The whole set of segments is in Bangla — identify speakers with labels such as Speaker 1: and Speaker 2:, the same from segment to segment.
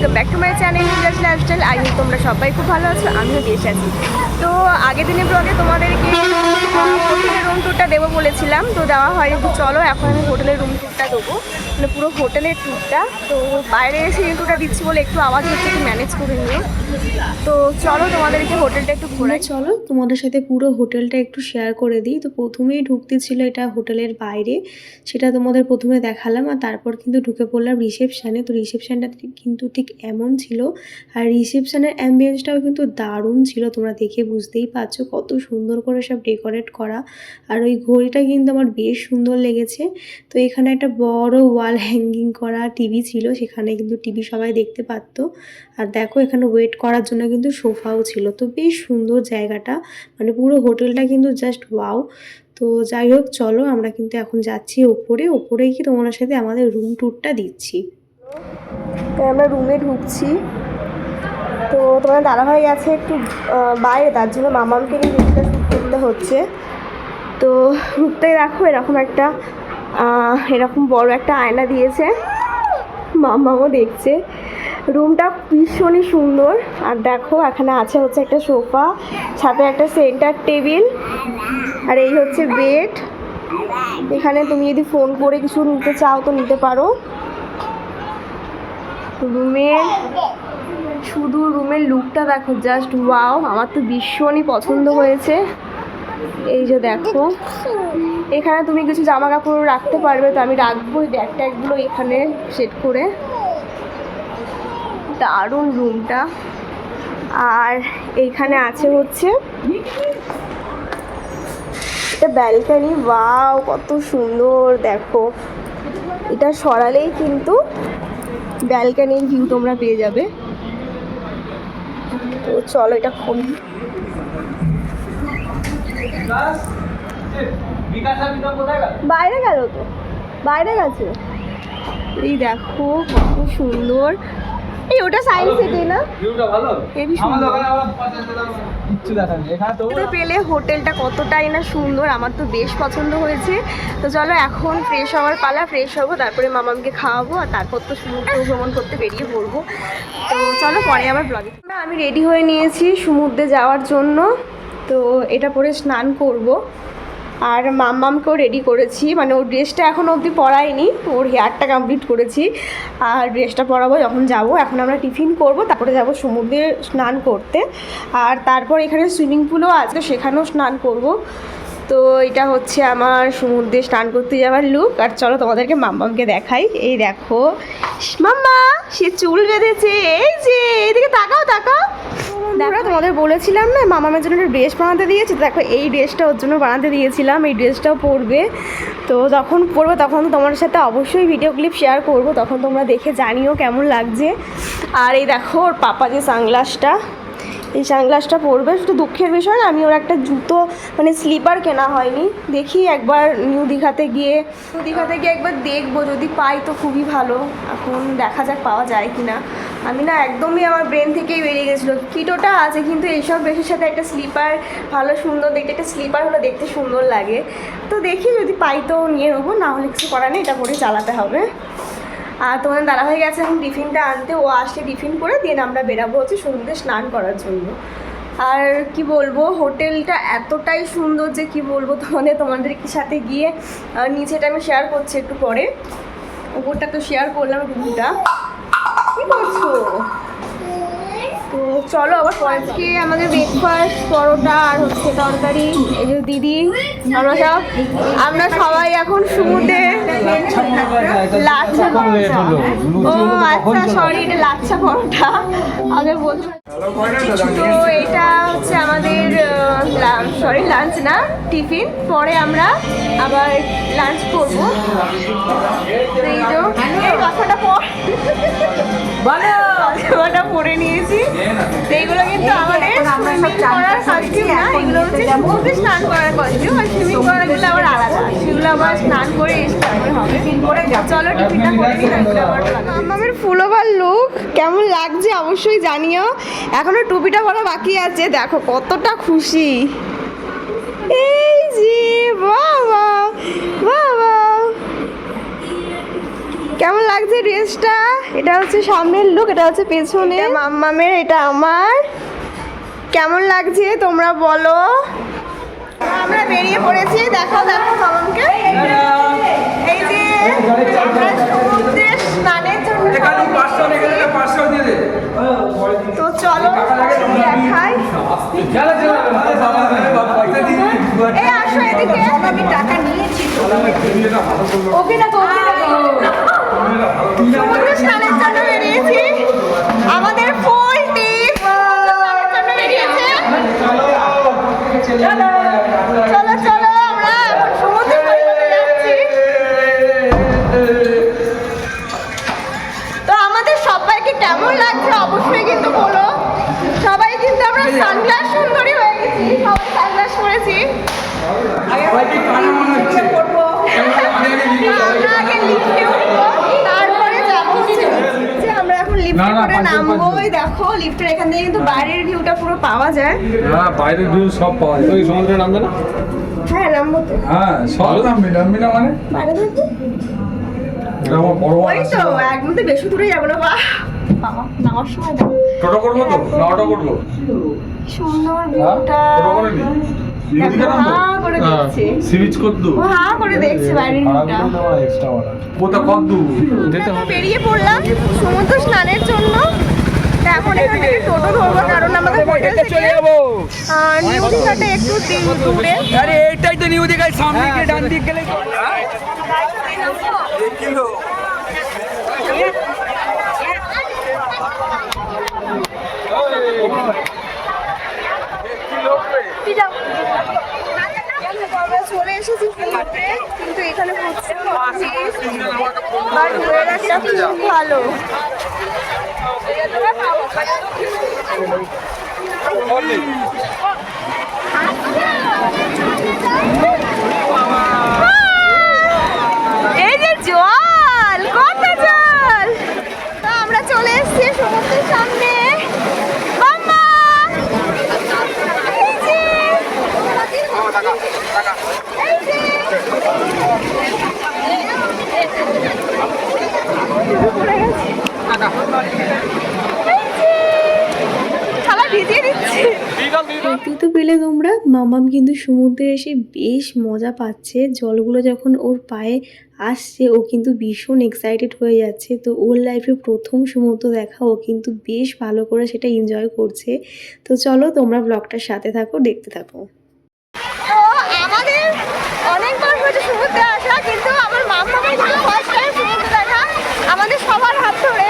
Speaker 1: Welcome back to my channel Indus lifestyle. I hope তোমরা সবাই খুব ভালো আছো, আমিও বেশ আছি। তো আগের দিনের ব্লগে তোমাদেরকে হোটেলের রুম ট্যুরটা দেবো বলেছিলাম, তো দেওয়া হয়নি। তো চলো এখন আমি হোটেলের রুম ট্যুরটা দেবো, মানে পুরো হোটেলের ট্যুরটা। তো বাইরে এসে ইন্ট্রোটা দিচ্ছি বলে একটু আওয়াজ হচ্ছে, একটু ম্যানেজ করে নিও। তো চলো তোমাদেরকে হোটেলটা একটু ঘোরাই। চলো তোমাদের সাথে পুরো হোটেলটা একটু শেয়ার করে দিই। তো প্রথমেই ঢুকতে ছিল এটা হোটেলের বাইরে, সেটা তোমাদের প্রথমে দেখালাম, আর তারপর কিন্তু ঢুকে পড়লাম রিসেপশানে। তো রিসেপশানটা কিন্তু ঠিক এমন ছিল, আর রিসেপশানের অ্যাম্বিয়েন্সটাও কিন্তু দারুণ ছিল। তোমরা দেখে বুঝতেই পারছো কত সুন্দর করে সব ডেকোরেট করা, আর ওই ঘড়িটা কিন্তু আমার বেশ সুন্দর লেগেছে। তো এখানে একটা বড় ওয়াল হ্যাঙ্গিং করা টিভি ছিল, সেখানে কিন্তু টিভি সবাই দেখতে পারতো। আর দেখো এখানে ওয়েট করার জন্য কিন্তু সোফাও ছিল। তো বেশ সুন্দর জায়গাটা, মানে পুরো হোটেলটা কিন্তু জাস্ট ওয়াও। তো যাই হোক, চলো আমরা কিন্তু এখন যাচ্ছি ওপরেই কি তোমার সাথে আমাদের রুম ট্যুরটা দিচ্ছি। তো আমরা রুমে ঢুকছি। তো তোমার দাদাভাই আছে একটু বাইরে, তার জন্য মামাকে নিয়ে রুমটা শুট করতে হচ্ছে। তো রুমটাই দেখো এরকম একটা এরকম বড় একটা আয়না দিয়েছে, মামাও দেখছে। রুমটা ভীষণই সুন্দর। আর দেখো এখানে আছে হচ্ছে একটা সোফা, সাথে একটা সেন্টার টেবিল, আর এই হচ্ছে বেড। এখানে তুমি যদি ফোন করে কিছু নিতে চাও তো নিতে পারো। রুমের লুকটা দেখো, জাস্ট ওয়াও, আমার তো ভীষণই পছন্দ হয়েছে। এই যে দেখো এখানে তুমি কিছু জামা কাপড় রাখতে পারবে, তো আমি রাখবো ব্যাগ ট্যাগগুলো এখানে সেট করে। দারুণ রুমটা। আর এইখানে আছে হচ্ছে এটা ব্যালকনি। ওয়াও কত সুন্দর, দেখো এটা সরালেই কিন্তু ব্যালকনির ভিউ তোমরা পেয়ে যাবে। তো চলো এটা খুলি। বাইরে গেল, তো বাইরে গেছে। এই দেখো কত সুন্দর। এই ওটা সায়েন্স সিটি না, ভিউটা ভালো, হেভি সুন্দর। এখানে পেলে হোটেলটা কতটাই না সুন্দর, আমার তো বেশ পছন্দ হয়েছে। তো চলো এখন ফ্রেশ হওয়ার পালা, ফ্রেশ হবো, তারপরে মামাকে খাওয়াবো, আর তারপর তো সমুদ্র ভ্রমণ করতে বেরিয়ে পড়বো। তো চলো পরে আবার ব্লগে। আমি রেডি হয়ে নিয়েছি সমুদ্রে যাওয়ার জন্য। তো এটা পরে স্নান করব, আর মাম্মামকেও রেডি করেছি, মানে ওর ড্রেসটা এখনও অবধি পরাইনি, ওর হেয়ারটা কমপ্লিট করেছি, আর ড্রেসটা পরাবো যখন যাব। এখন আমরা টিফিন করব, তারপরে যাব সমুদ্রে স্নান করতে, আর তারপর এখানে সুইমিং পুলও আছে, সেখানেও স্নান করব। তো এটা হচ্ছে আমার সমুদ্রে স্নান করতে যাওয়ার লুক। আর চলো তোমাদেরকে মাম্মামকে দেখাই। এই দেখো মাম্মা, সে চুল বেঁধেছে, এই যে এদিকে তাকাও তাকাও। দেখো তোমাদের বলেছিলাম না মামামের জন্য একটা ড্রেস বানাতে দিয়েছি, তো দেখো এই ড্রেসটা ওর জন্য বানাতে দিয়েছিলাম, এই ড্রেসটাও পরবে। তো যখন পরবে তখন তোমাদের সাথে অবশ্যই ভিডিও ক্লিপ শেয়ার করব, তখন তোমরা দেখে জানিও কেমন লাগছে। আর এই দেখো ওর পাপা যে সানগ্লাসটা, এই সানগ্লাসটা পরবে। শুধু দুঃখের বিষয় না, আমি ওর একটা জুতো মানে স্লিপার কেনা হয়নি, দেখি একবার নিউ দীঘাতে গিয়ে একবার দেখবো, যদি পাই তো খুবই ভালো। এখন দেখা যাক পাওয়া যায় কি না। আমি না একদমই আমার ব্রেন থেকেই বেরিয়ে গেছিলো, কিটোটা আছে কিন্তু এইসব ড্রেসের সাথে একটা স্লিপার ভালো সুন্দর দেখতে, একটা স্লিপার হলে দেখতে সুন্দর লাগে। তো দেখি যদি পাই তো নিয়ে নেবো, না হলে কিছু করার নেই, এটা পরে চালাতে হবে। আর তোমাদের দাদা হয়ে গেছে এখন টিফিনটা আনতে, ও আসলে টিফিন করে দিয়ে আমরা বেরাবো হচ্ছে সমুদ্রে স্নান করার জন্য। আর কি বলবো, হোটেলটা এতটাই সুন্দর যে কি বলবো তোমাদের সাথে গিয়ে। নিচেটা আমি শেয়ার করছি একটু পরে, উপরটা তো শেয়ার করলাম রুমটা। কি করছো? তো চলো আবার পরে থেকে আমাদের ব্রেকফাস্ট পরোটা আর হচ্ছে তরকারি। এই যে দিদি, আমরা সবাই এখন সমুদ্রে লাচ্ছা, ও আচ্ছা সরি, এটা লাচ্ছা পরোটা আগে বলছো। তো এটা হচ্ছে আমাদের লাঞ্চ না, টিফিন। পরে আমরা আবার লাঞ্চ করবো। এই যে কথাটা পরে নিয়েছি। এইগুলো কিন্তু আমাদের সুইমিং করার কস্টিউম না, এগুলো হচ্ছে সমুদ্রে স্নান করার কস্টিউম। আর সুইমিং করাগুলো আবার আলাদা, সেগুলো আবার স্নান করে এসে হবে। চলো টিফিনটা করে নিই, তারপরে আবার আমার ফুলওভার লুক কেমন লাগছে অবশ্যই জানিও। এখনো টুপিটা পরা বাকি আছে, দেখো কতটা খুশি। এই যে বাবা বাবা, কেমন লাগছে ড্রেসটা? এটা হচ্ছে সামনের লুক, এটা হচ্ছে পেছনে মাম্মামের, এটা আমার। কেমন লাগছে তোমরা বলো। আমরা বেরিয়ে পড়েছি, দেখো দেখো মামামকে। এই যে আমরা সমুদ্রে স্নানের জন্য তো চলো দেখাই। এই আসো এদিকে, আমি টাকা নিয়েছি ওকে না সমুদ্রে স্নানের জন্য বেরিয়েছি, আমাদের ফুল টিম স্নানের জন্য বেরিয়েছে। চলো চলো আমরা এখন সমুদ্রে যাচ্ছি। তো আমাদের সবাইকে কেমন লাগছে অবশ্যই কিন্তু বলো। সবাই কিন্তু আমরা সানগ্লাস সুন্দরী হয়ে গেছি, সবাই সানগ্লাস পরেছি। তারপরে যাবো যে আমরা এখন লিফটে করে নামবো। দেখো লিফটের এখান থেকে কিন্তু বাইরের ভিউটা পুরো পাওয়া যায়।
Speaker 2: হ্যাঁ বাইরের ভিউ সব পাওয়া যায়। ওই সমুদ্রে নামবে না?
Speaker 1: হ্যাঁ নামবো তো।
Speaker 2: হ্যাঁ সব নামবি না মানে
Speaker 1: বাইরে দেখো
Speaker 2: এটা আমার বড়
Speaker 1: ওই তো একদম তো বেশি দূরে যাবো না। বাহ বাবা নামার সময় দাও।
Speaker 2: টোটো করবো তো না অটো করবো?
Speaker 1: সুন্দর ভিউটা
Speaker 2: টোটো করে নি
Speaker 1: হ্যাঁ করে দেখছি।
Speaker 2: সি বিচ কত দূর?
Speaker 1: হ্যাঁ করে দেখছি বাইরের ভিউটা।
Speaker 2: এক্সট্রা অর্ডার কোথা কত দূর যেতে হবে?
Speaker 1: বেরিয়ে পড়লাম সমুদ্র স্নানের জন্য। এখন এখান থেকে টোটো ধরবো কারণ আমাদের হোটেল থেকে নিউ দীঘাটা একটু দূরে।
Speaker 3: আরে এইটাই তো নিউ দীঘার সামনে গিয়ে ডান দিক গেলে
Speaker 1: আমরা চলে এসেছি সমুদ্রে, কিন্তু এখানে খুব ভালো। এই যে জল, কত জল। তো আমরা চলে এসেছি সমুদ্রের সামনে। মাম্মা এই যে
Speaker 4: দেখতেই তো পেলে তোমরা, মামাম কিন্তু সমুদ্রে এসে বেশ মজা পাচ্ছে। জলগুলো যখন ওর পায়ে আসছে ও কিন্তু ভীষণ এক্সাইটেড হয়ে যাচ্ছে। তো ওর লাইফে প্রথম সমুদ্র দেখা, ও কিন্তু বেশ ভালো করে সেটা এনজয় করছে। তো চলো তোমরা ব্লগটার সাথে থাকো, দেখতে থাকো।
Speaker 1: তো আমাদের অনেকবার হয়েছে সমুদ্রে আসা, কিন্তু আমার মামামের কিন্তু ফার্স্ট টাইম সমুদ্রে দেখা, আমাদের সবার হাত ধরে।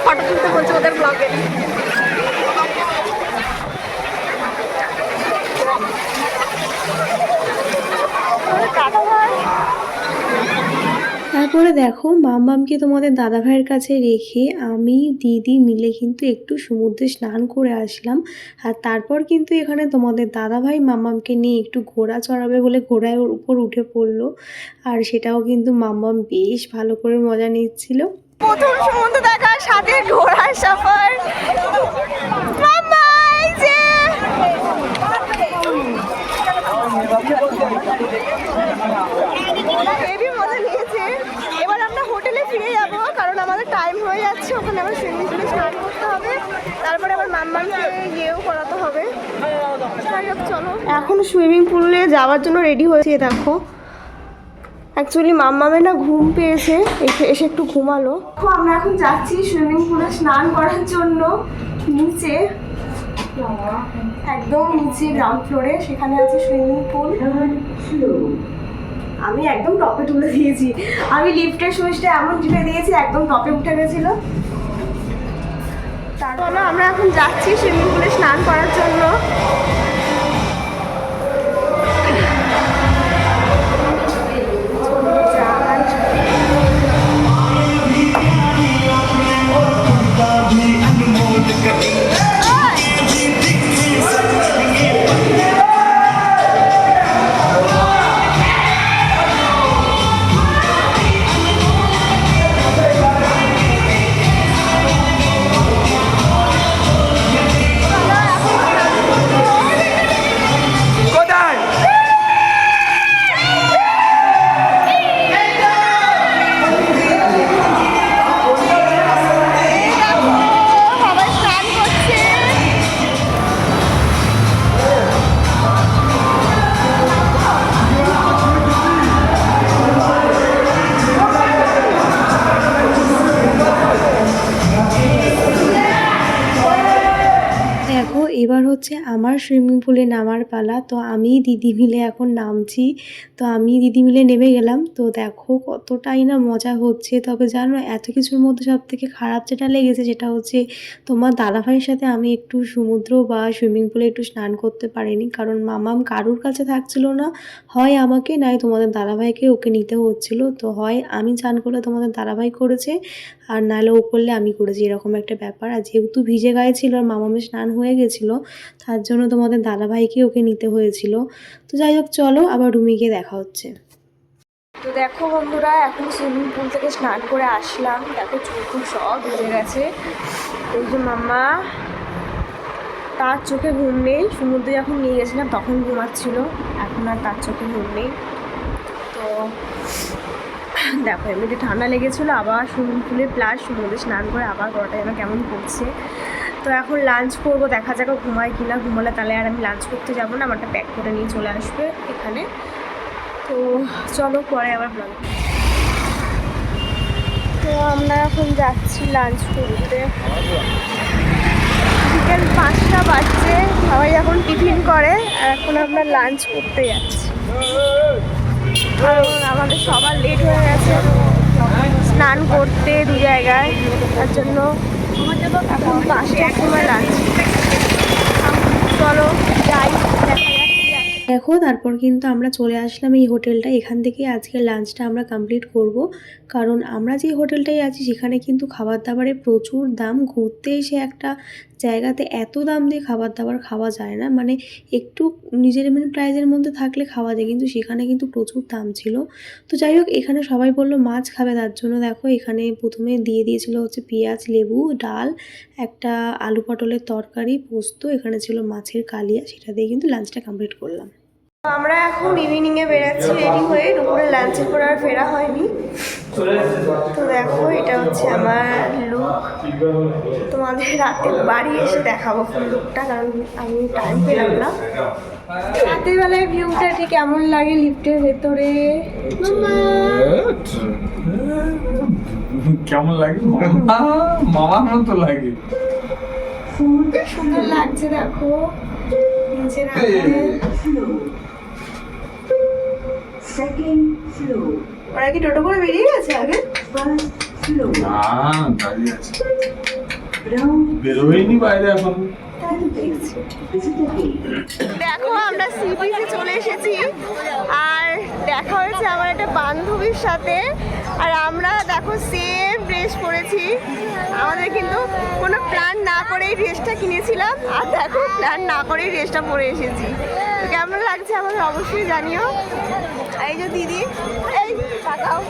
Speaker 1: ফটো তুলতে বলছে ওদের ব্লগে।
Speaker 4: তারপরে দেখো মাম্মামকে তোমাদের দাদাভাইয়ের কাছে রেখে আমি দিদি মিলে কিন্তু একটু সমুদ্রে স্নান করে আসলাম। আর তারপর কিন্তু এখানে তোমাদের দাদাভাই মাম্মামকে নিয়ে একটু ঘোড়া চড়াবে বলে ঘোড়ার উপর উঠে পড়লো। আর সেটাও কিন্তু মাম্মাম বেশ ভালো করে মজা নিচ্ছিল।
Speaker 1: প্রথম সমুদ্র দেখার সাথে ঘোড়ার সফর। মাম্মা এই যে হেভি মজা নিয়েছে। এবার আমরা হোটেলে ফিরে যাব কারণ আমাদের টাইম হয়ে যাচ্ছে, ওখানে আবার সুইমিং পুলে স্নান করতে হবে, তারপরে আবার মাম্মাকে গিয়েও করাতে হবে। চলো এখন সুইমিং পুলে যাওয়ার জন্য রেডি হয়েছে। দেখো অ্যাকচুয়ালি মাম্মামের না ঘুম পেয়েছে, এসে একটু ঘুমালো। আমরা এখন যাচ্ছি সুইমিং পুলে স্নান করার জন্য নিচে, একদম নিচে গ্রাউন্ড ফ্লোরে, সেখানে আছে সুইমিং পুল। আমি একদম টপে তুলে দিয়েছি, আমি লিফটের সুইচটা এমন টিপে দিয়েছি একদম টপে উঠে গেছিলো। তারপর আমরা এখন যাচ্ছি সুইমিং পুলে স্নান করার জন্য।
Speaker 4: দেখো এবার হচ্ছে আমার সুইমিং পুলে নামার পালা। তো আমি দিদি মিলে এখন নামছি। তো আমি দিদি মিলে নেমে গেলাম। তো দেখো কতটাই না মজা হচ্ছে। তবে জানো এত কিছুর মধ্যে সব থেকে খারাপ যেটা লেগেছে সেটা হচ্ছে তোমার দাদাভাইয়ের সাথে আমি একটু সমুদ্র বা সুইমিং পুলে একটু স্নান করতে পারিনি, কারণ মামাম কারুর কাছে থাকছিল না। হয় আমাকে নয় তোমাদের দাদাভাইকে ওকে নিতে হচ্ছিল। তো হয় আমি স্নান করলে তোমাদের দাদাভাই করেছে, আর নাহলে ও করলে আমি করেছি, এরকম একটা ব্যাপার। আর যেহেতু ভিজে গায়ে ছিল আর মামামের স্নান হয়ে গেছিলো, তার জন্য তোমাদের দাদাভাইকে ওকে নিতে হয়েছিল। তো যাই হোক চলো আবার রুমে গিয়ে দেখা হচ্ছে।
Speaker 1: তো দেখো বন্ধুরা, এখন সুইমিং পুল থেকে স্নান করে আসলাম। দেখো চোখ সব ভিজে গেছে। এই যে মাম্মা, তার চোখে ঘুম নেই। সমুদ্রে যখন নিয়ে গেছিলাম তখন ঘুমাচ্ছিল, এখন আর তার চোখে ঘুম নেই। তো দেখো এমনিতে ঠান্ডা লেগেছিলো, আবার সুইমিং পুলে প্লাস সমুদ্রে স্নান করে আবার গলাটা যেন কেমন করছে। তো এখন লাঞ্চ করবো, দেখা যাক ঘুমায় কি না। ঘুমালে তাহলে আর আমি লাঞ্চ করতে যাবো না, আমারটা প্যাক করে নিয়ে চলে আসবে এখানে। তো চলো পরে আবার ব্লগ। তো আমরা এখন যাচ্ছি লাঞ্চ করতে। বিকেল 5টা বাজছে, সবাই এখন টিফিন করে, আর এখন আমরা লাঞ্চ করতে যাচ্ছি। কারণ আমাদের সবার লেট হয়ে গেছে স্নান করতে দু জায়গায়, তার জন্য এখন 5টার সময় লাঞ্চ। চলো যাই, দেখা যাক।
Speaker 4: দেখো তারপর কিন্তু আমরা চলে আসলাম এই হোটেলটা। এখান থেকে আজকে লাঞ্চটা আমরা কমপ্লিট করব, কারণ আমরা যে হোটেলটায় আছি সেখানে কিন্তু খাবার দাবারের প্রচুর দাম। ঘুরতে এসে একটা জায়গাতে এত দাম দিয়ে খাবার দাবার খাওয়া যায় না, মানে একটু নিজের প্রাইজের মধ্যে থাকলে খাওয়া যায়, কিন্তু সেখানে কিন্তু প্রচুর দাম ছিল। তো যাই হোক এখানে সবাই বললো মাছ খাবে, তার জন্য দেখো এখানে প্রথমে দিয়ে দিয়েছিল হচ্ছে পেঁয়াজ, লেবু, ডাল, একটা আলু পটলের তরকারি, পোস্ত, এখানে ছিল মাছের কালিয়া। সেটা দিয়ে কিন্তু লাঞ্চটা কমপ্লিট করলাম।
Speaker 1: আমরা এখন ইভিনিংয়ে বেরাচ্ছি রেডি হয়ে, দুপুরে লাঞ্চের পর আর ফেরা হয়নি। তো দেখো এটা হচ্ছে আমার লুক, তোমাদের রাতে বাড়ি এসে দেখাবো ফুল লুকটা, কারণ আমি টাইম পেলাম না। রাতের বেলায় ভিউটা ঠিক কেমন লাগে লিফটের ভেতরে।
Speaker 2: কেমন লাগে? মামার মতো লাগে।
Speaker 1: সুন্দর লাগছে দেখো নিচে ওরা কি টোটো করে বেরিয়ে গেছে আগে?
Speaker 2: না, দাঁড়িয়ে আছে, বেরোয়নি বাইরে এখন।
Speaker 1: দেখো আমরা সি বিচে চলে এসেছি, আর দেখা হয়েছে আমার একটা বান্ধবীর সাথে। আর আমরা দেখো সেম ড্রেস পরেছি, আমাদের কিন্তু কোনো প্ল্যান না করেই ড্রেসটা কিনেছিলাম, আর দেখো প্ল্যান না করেই ড্রেসটা পরে এসেছি। তো কেমন লাগছে আমাদের অবশ্যই জানিও। এই যে দিদি, এই তাকাও।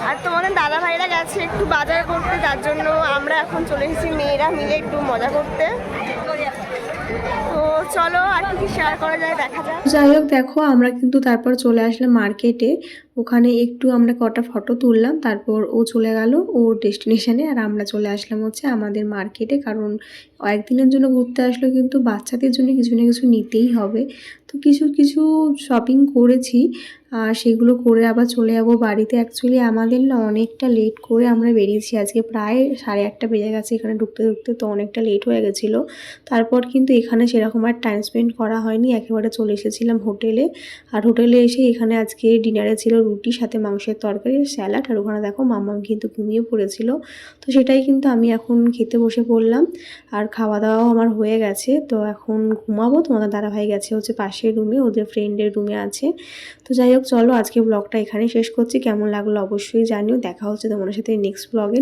Speaker 1: আর তোমাদের দাদা ভাইরা গেছে একটু বাজার করতে, যার জন্য আমরা এখন চলে এসেছি মেয়েরা মিলে একটু মজা করতে। তো চলো আর কি শেয়ার করা যায় দেখা যাক।
Speaker 4: যাই হোক দেখো আমরা কিন্তু তারপর চলে আসলাম মার্কেটে। ওখানে একটু আমরা কটা ফটো তুললাম, তারপর ও চলে গেল ওর ডেস্টিনেশনে, আর আমরা চলে আসলাম হচ্ছে আমাদের মার্কেটে। কারণ একদিনের জন্য ঘুরতে আসলে কিন্তু বাচ্চাদের জন্য কিছু না কিছু নিতেই হবে। তো কিছু কিছু শপিং করেছি, আর সেগুলো করে আবার চলে যাবো বাড়িতে। অ্যাকচুয়ালি আমাদের না অনেকটা লেট করে আমরা বেরিয়েছি, আজকে প্রায় 8:30 বেজে গেছে এখানে ঢুকতে ঢুকতে। তো অনেকটা লেট হয়ে গেছিলো। তারপর কিন্তু এখানে সেরকম আর টাইম স্পেন্ড করা হয়নি, একেবারে চলে এসেছিলাম হোটেলে। আর হোটেলে এসে এখানে আজকে ডিনারে ছিল রুটি সাথে মাংসের তরকারি, স্যালাড, আর ওখানে দেখো মাম্মাম কিন্তু ঘুমিয়ে পড়েছিল। তো সেটাই কিন্তু আমি এখন খেতে বসে পড়লাম, আর খাওয়া দাওয়াও আমার হয়ে গেছে। তো এখন ঘুমাবো। তোমাদের দাদাভাই গেছে হচ্ছে পাশের রুমে, ওদের ফ্রেন্ডের রুমে আছে। তো যাই হোক চলো আজকে ব্লগটা এখানেই শেষ করছি। কেমন লাগলো অবশ্যই জানিও। দেখা হচ্ছে তোমাদের সাথে নেক্সট ব্লগে।